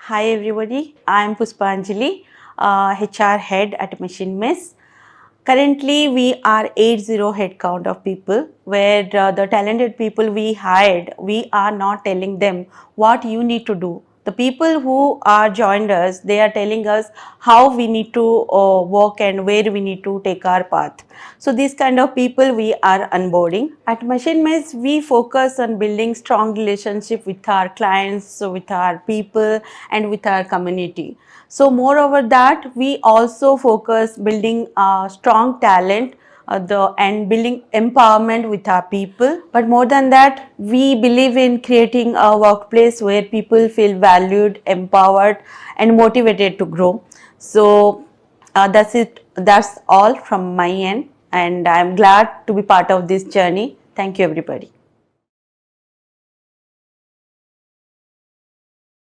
Hi everybody, I am Puspanjali, HR head at Machine Miss. Currently, we are 80 head count of people where the talented people we hired, we are not telling them what you need to do. The people who are joined us, they are telling us how we need to work and where we need to take our path. So these kind of people we are onboarding. At Machine Miss, we focus on building strong relationship with our clients, so with our people and with our community. So moreover that, we also focus building strong talent and building empowerment with our people. But more than that, we believe in creating a workplace where people feel valued, empowered and motivated to grow. So that's it. That's all from my end, and I'm glad to be part of this journey. Thank you everybody.